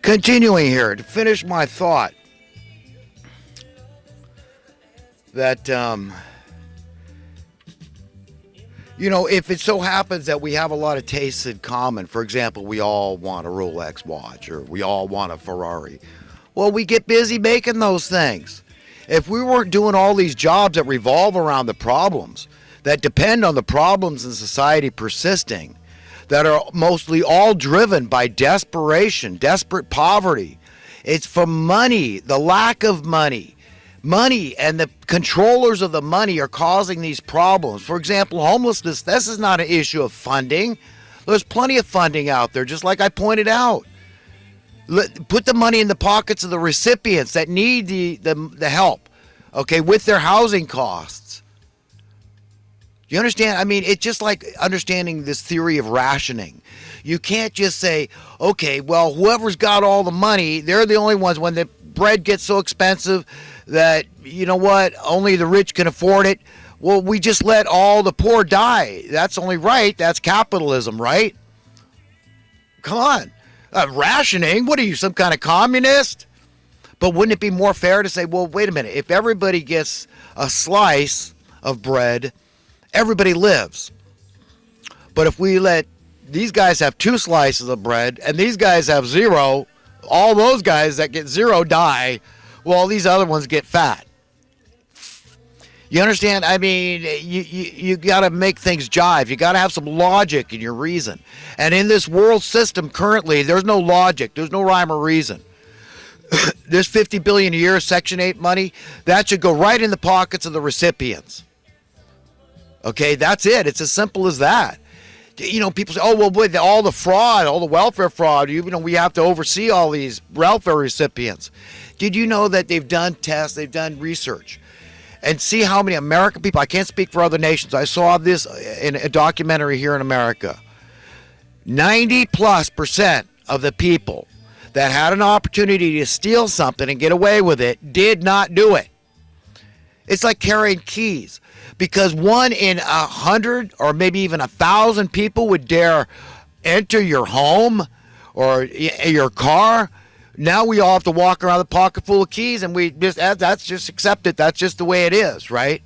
Continuing here to finish my thought that, if it so happens that we have a lot of tastes in common, for example, we all want a Rolex watch or we all want a Ferrari, well, we get busy making those things. If we weren't doing all these jobs that revolve around the problems, that depend on the problems in society persisting, that are mostly all driven by desperation, desperate poverty. It's from money, the lack of money. Money and the controllers of the money are causing these problems. For example, homelessness, this is not an issue of funding. There's plenty of funding out there, just like I pointed out. Put the money in the pockets of the recipients that need the help, okay, with their housing costs. You understand? I mean, it's just like understanding this theory of rationing. You can't just say, okay, well, whoever's got all the money, they're the only ones. When the bread gets so expensive that, you know what, only the rich can afford it, well, we just let all the poor die. That's only right. That's capitalism, right? Come on. Rationing? What are you, some kind of communist? But wouldn't it be more fair to say, well, wait a minute, if everybody gets a slice of bread, everybody lives. But if we let these guys have 2 slices of bread and these guys have 0, all those guys that get 0 die, well, these other ones get fat. You understand? I mean, you got to make things jive. You got to have some logic in your reason. And in this world system currently, there's no logic. There's no rhyme or reason. This $50 billion a year Section 8 money, that should go right in the pockets of the recipients. Okay, that's it. It's as simple as that. You know, people say, oh, well, with all the fraud, all the welfare fraud, we have to oversee all these welfare recipients. Did you know that they've done tests, they've done research, and see how many American people, I can't speak for other nations, I saw this in a documentary here in America. 90+% of the people that had an opportunity to steal something and get away with it did not do it. It's like carrying keys. Because 1 in 100 or maybe even 1,000 people would dare enter your home or your car. Now we all have to walk around with a pocket full of keys, and that's just accept it. That's just the way it is, right?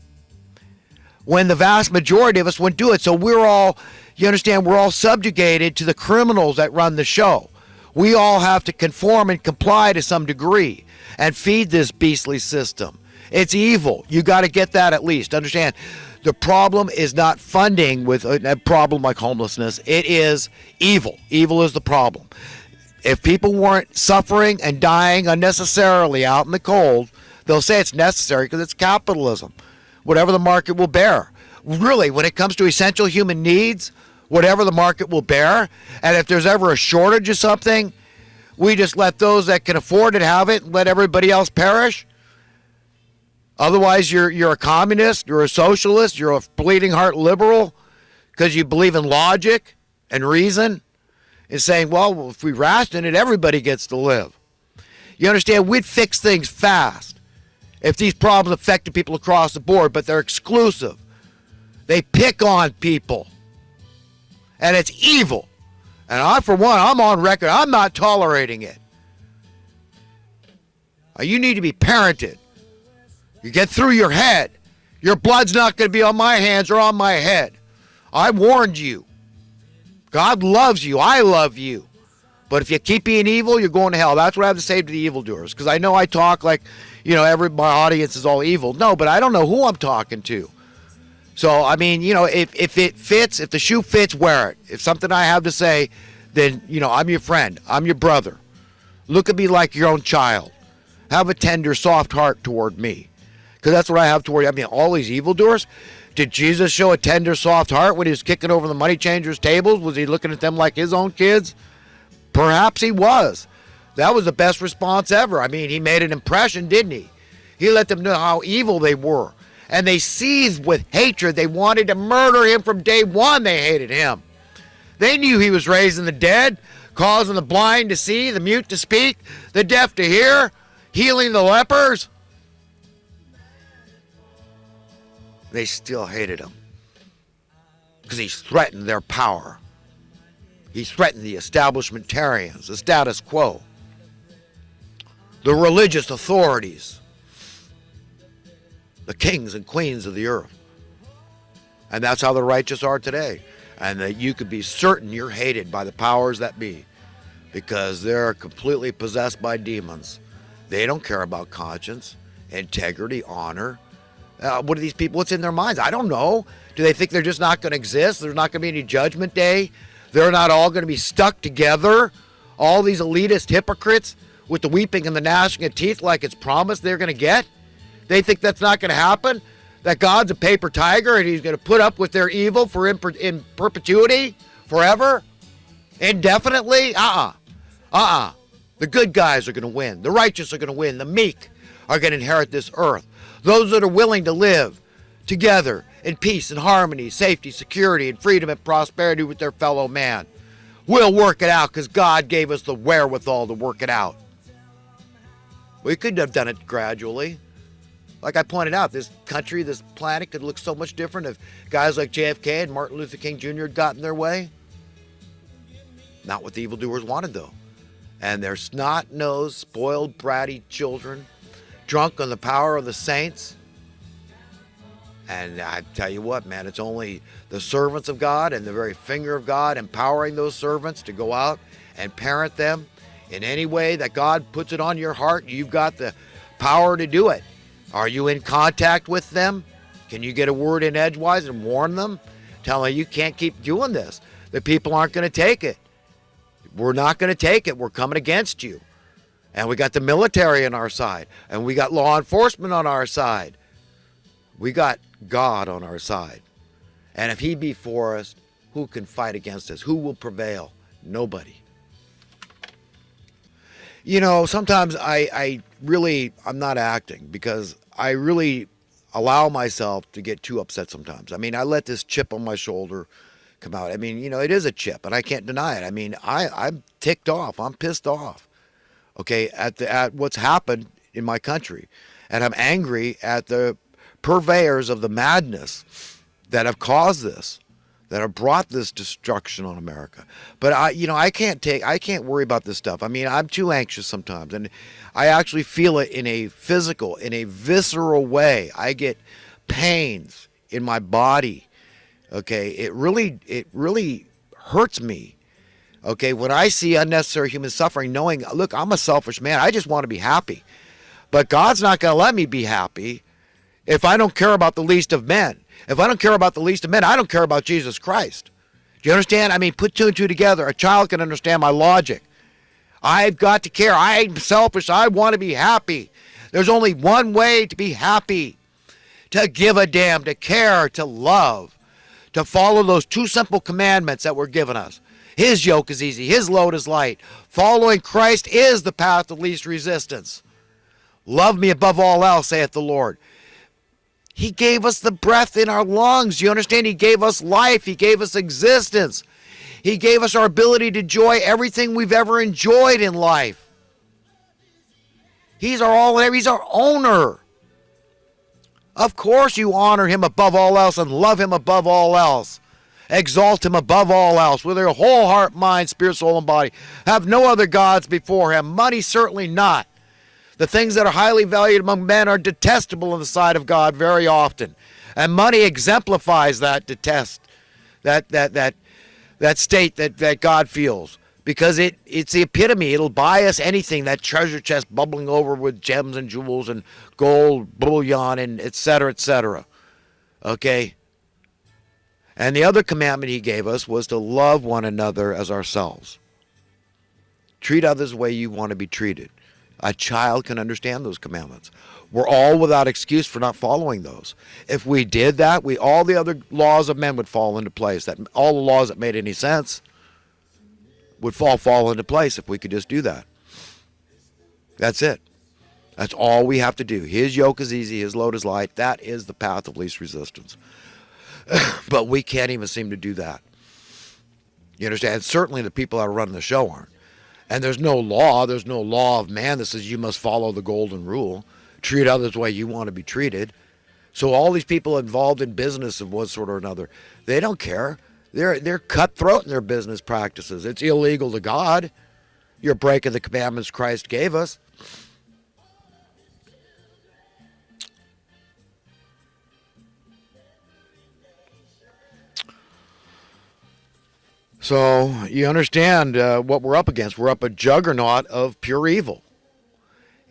When the vast majority of us wouldn't do it. So we're all subjugated to the criminals that run the show. We all have to conform and comply to some degree and feed this beastly system. It's evil. You got to get that at least. Understand, the problem is not funding with a problem like homelessness. It is evil. Evil is the problem. If people weren't suffering and dying unnecessarily out in the cold, they'll say it's necessary because it's capitalism. Whatever the market will bear. Really, when it comes to essential human needs, whatever the market will bear, and if there's ever a shortage of something, we just let those that can afford it have it and let everybody else perish. Otherwise, you're a communist, you're a socialist, you're a bleeding heart liberal because you believe in logic and reason and saying, well, if we ration it, everybody gets to live. You understand? We'd fix things fast if these problems affected people across the board, but they're exclusive. They pick on people, and it's evil. And I, for one, I'm on record. I'm not tolerating it. You need to be parented. You get through your head. Your blood's not going to be on my hands or on my head. I warned you. God loves you. I love you. But if you keep being evil, you're going to hell. That's what I have to say to the evildoers. Because I know I talk like, my audience is all evil. No, but I don't know who I'm talking to. So, I mean, if it fits, if the shoe fits, wear it. If something I have to say, then, I'm your friend. I'm your brother. Look at me like your own child. Have a tender, soft heart toward me. Because that's what I have toward you. I mean, all these evildoers. Did Jesus show a tender, soft heart when he was kicking over the money changers' tables? Was he looking at them like his own kids? Perhaps he was. That was the best response ever. I mean, he made an impression, didn't he? He let them know how evil they were. And they seethed with hatred. They wanted to murder him from day one. They hated him. They knew he was raising the dead, causing the blind to see, the mute to speak, the deaf to hear, healing the lepers. They still hated him because he threatened their power. He threatened the establishmentarians, the status quo. the religious authorities, the kings and queens of the earth. And that's how the righteous are today. And that you could be certain you're hated by the powers that be, because they're completely possessed by demons. They don't care about conscience, integrity, honor. What are these people? What's in their minds? I don't know. Do they think they're just not going to exist? There's not going to be any judgment day? They're not all going to be stuck together? All these elitist hypocrites with the weeping and the gnashing of teeth like it's promised they're going to get? They think that's not going to happen? That God's a paper tiger and he's going to put up with their evil for in perpetuity? Forever? Indefinitely? The good guys are going to win. The righteous are going to win. The meek are going to inherit this earth. Those that are willing to live together in peace and harmony, safety, security, and freedom and prosperity with their fellow man will work it out, because God gave us the wherewithal to work it out. We could have done it gradually. Like I pointed out, this country, this planet could look so much different if guys like JFK and Martin Luther King Jr. had gotten their way. Not what the evildoers wanted, though. And their snot-nosed, spoiled, bratty children, drunk on the power of the saints. And I tell you what, man, it's only the servants of God and the very finger of God empowering those servants to go out and parent them in any way that God puts it on your heart. You've got the power to do it. Are you in contact with them? Can you get a word in edgewise and warn them? Tell them you can't keep doing this. The people aren't going to take it. We're not going to take it. We're coming against you. And we got the military on our side. And we got law enforcement on our side. We got God on our side. And if he be for us, who can fight against us? Who will prevail? Nobody. You know, sometimes I'm not acting, because I really allow myself to get too upset sometimes. I mean, I let this chip on my shoulder come out. I mean, you know, it is a chip, and I can't deny it. I mean, I'm ticked off. I'm pissed off, okay, at what's happened in my country. And I'm angry at the purveyors of the madness that have caused this, that have brought this destruction on America. But I can't worry about this stuff. I mean, I'm too anxious sometimes, and I actually feel it in a physical, in a visceral way. I get pains in my body. Okay, it really hurts me. Okay, when I see unnecessary human suffering, knowing, look, I'm a selfish man. I just want to be happy. But God's not going to let me be happy if I don't care about the least of men. If I don't care about the least of men, I don't care about Jesus Christ. Do you understand? I mean, put two and two together. A child can understand my logic. I've got to care. I'm selfish. I want to be happy. There's only one way to be happy: to give a damn, to care, to love, to follow those two simple commandments that were given us. His yoke is easy. His load is light. Following Christ is the path of least resistance. Love me above all else, saith the Lord. He gave us the breath in our lungs. You understand? He gave us life. He gave us existence. He gave us our ability to enjoy everything we've ever enjoyed in life. He's our all and every. He's our owner. Of course you honor him above all else and love him above all else. Exalt him above all else with your whole heart, mind, spirit, soul, and body. Have no other gods before him. Money, certainly not. The things that are highly valued among men are detestable in the sight of God very often. And money exemplifies that that state that God feels. Because it's the epitome. It'll buy us anything, that treasure chest bubbling over with gems and jewels and gold, bullion, and et cetera, okay? And the other commandment he gave us was to love one another as ourselves. Treat others the way you want to be treated. A child can understand those commandments. We're all without excuse for not following those. If we did that, all the other laws of men would fall into place. That all the laws that made any sense would fall into place if we could just do that. That's it. That's all we have to do. His yoke is easy, his load is light. That is the path of least resistance. But we can't even seem to do that. You understand? Certainly the people that are running the show aren't. And there's no law of man that says you must follow the golden rule. Treat others the way you want to be treated. So all these people involved in business of one sort or another, they don't care. They're cutthroat in their business practices. It's illegal to God. You're breaking the commandments Christ gave us. So you understand what we're up against. We're up a juggernaut of pure evil.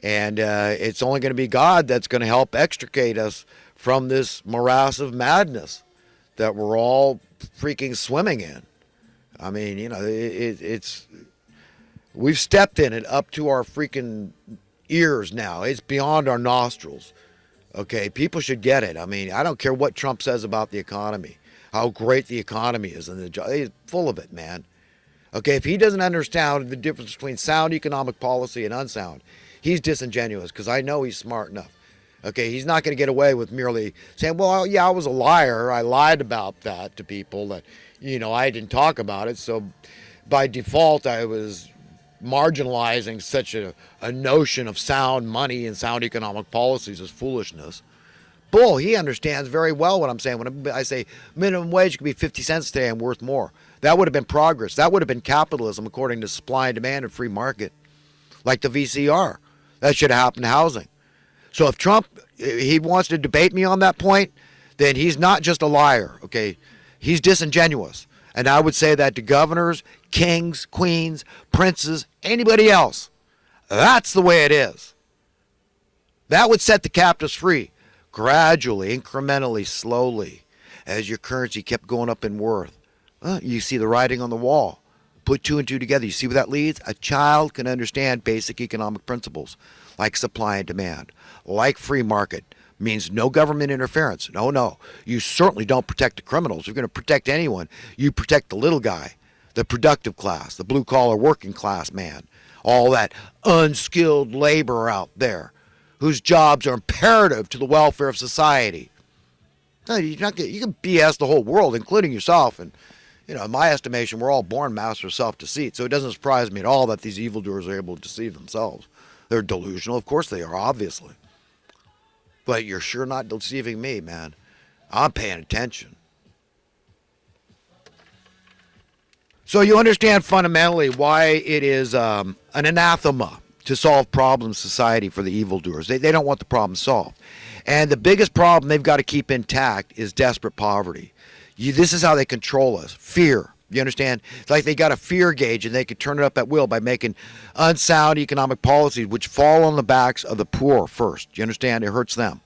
And it's only going to be God that's going to help extricate us from this morass of madness that we're all freaking swimming in. I mean, it's we've stepped in it up to our freaking ears now. It's beyond our nostrils. Okay, people should get it. I mean, I don't care what Trump says about the economy, how great the economy is, and he's full of it, man. Okay, if he doesn't understand the difference between sound economic policy and unsound, he's disingenuous, because I know he's smart enough. Okay, he's not going to get away with merely saying, well, yeah, I was a liar. I lied about that to people that, I didn't talk about it. So by default, I was marginalizing such a notion of sound money and sound economic policies as foolishness. Bull, he understands very well what I'm saying. When I say minimum wage could be 50 cents today and worth more, that would have been progress. That would have been capitalism according to supply and demand and free market, like the VCR. That should have happened to housing. So if Trump, he wants to debate me on that point, then he's not just a liar, okay? He's disingenuous. And I would say that to governors, kings, queens, princes, anybody else. That's the way it is. That would set the captives free, gradually, incrementally, slowly, as your currency kept going up in worth. You see the writing on the wall. Put two and two together. You see where that leads? A child can understand basic economic principles like supply and demand, like free market. Means no government interference. No. You certainly don't protect the criminals. If you're going to protect anyone, you protect the little guy, the productive class, the blue-collar working class man, all that unskilled labor out there whose jobs are imperative to the welfare of society. No, you can BS the whole world, including yourself. And, in my estimation, we're all born masters of self-deceit. So it doesn't surprise me at all that these evildoers are able to deceive themselves. They're delusional. Of course they are, obviously. But you're sure not deceiving me, man. I'm paying attention. So you understand fundamentally why it is an anathema to solve problems in society for the evildoers. They don't want the problem solved. And the biggest problem they've got to keep intact is desperate poverty. This is how they control us. Fear. You understand? It's like they got a fear gauge and they can turn it up at will by making unsound economic policies which fall on the backs of the poor first. You understand? It hurts them.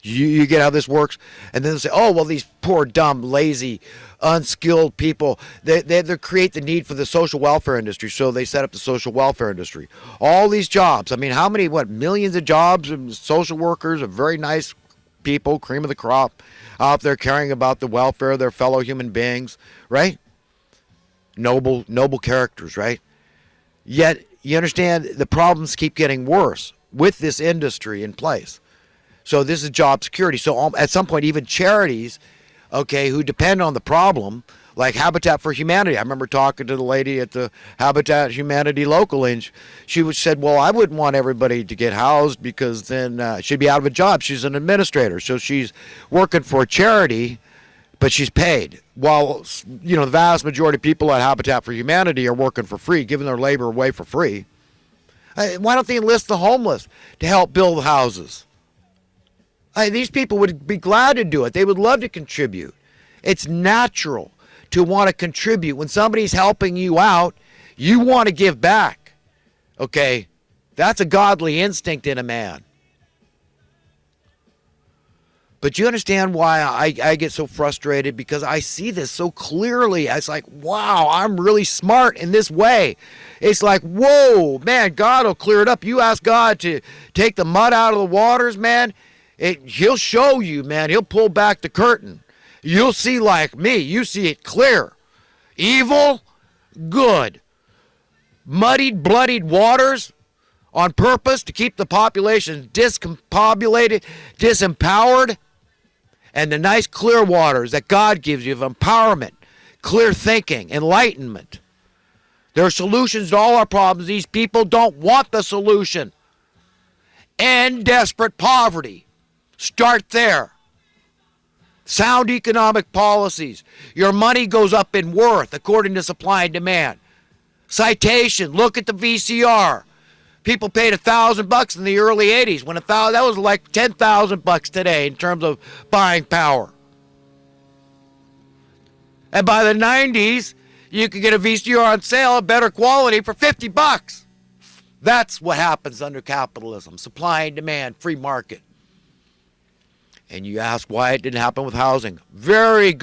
You get how this works? And then they say, oh, well, these poor, dumb, lazy, unskilled people, they create the need for the social welfare industry, so they set up the social welfare industry. All these jobs, I mean, how many, millions of jobs and social workers are very nice people, cream of the crop, out there caring about the welfare of their fellow human beings, right? Noble characters, right? Yet, you understand, the problems keep getting worse with this industry in place. So this is job security. So at some point, even charities, okay, who depend on the problem, like Habitat for Humanity. I remember talking to the lady at the Habitat Humanity local, and she said, well, I wouldn't want everybody to get housed because then she'd be out of a job. She's an administrator, so she's working for a charity, but she's paid. While, the vast majority of people at Habitat for Humanity are working for free, giving their labor away for free. Why don't they enlist the homeless to help build houses? These people would be glad to do it. They would love to contribute. It's natural to want to contribute. When somebody's helping you out, you want to give back. Okay? That's a godly instinct in a man. But you understand why I get so frustrated? Because I see this so clearly. It's like, wow, I'm really smart in this way. It's like, whoa, man, God will clear it up. You ask God to take the mud out of the waters, man. He'll show you, man. He'll pull back the curtain. You'll see like me. You see it clear. Evil, good. Muddied, bloodied waters on purpose to keep the population discombobulated, disempowered. And the nice clear waters that God gives you of empowerment, clear thinking, enlightenment. There are solutions to all our problems. These people don't want the solution. End desperate poverty. Start there. Sound economic policies. Your money goes up in worth according to supply and demand. Citation. Look at the VCR. People paid $1,000 in the early 80s when that was like $10,000 today in terms of buying power. And by the 90s, you can get a VCR on sale of better quality for $50. That's what happens under capitalism. Supply and demand, free market. And you ask why it didn't happen with housing. Very good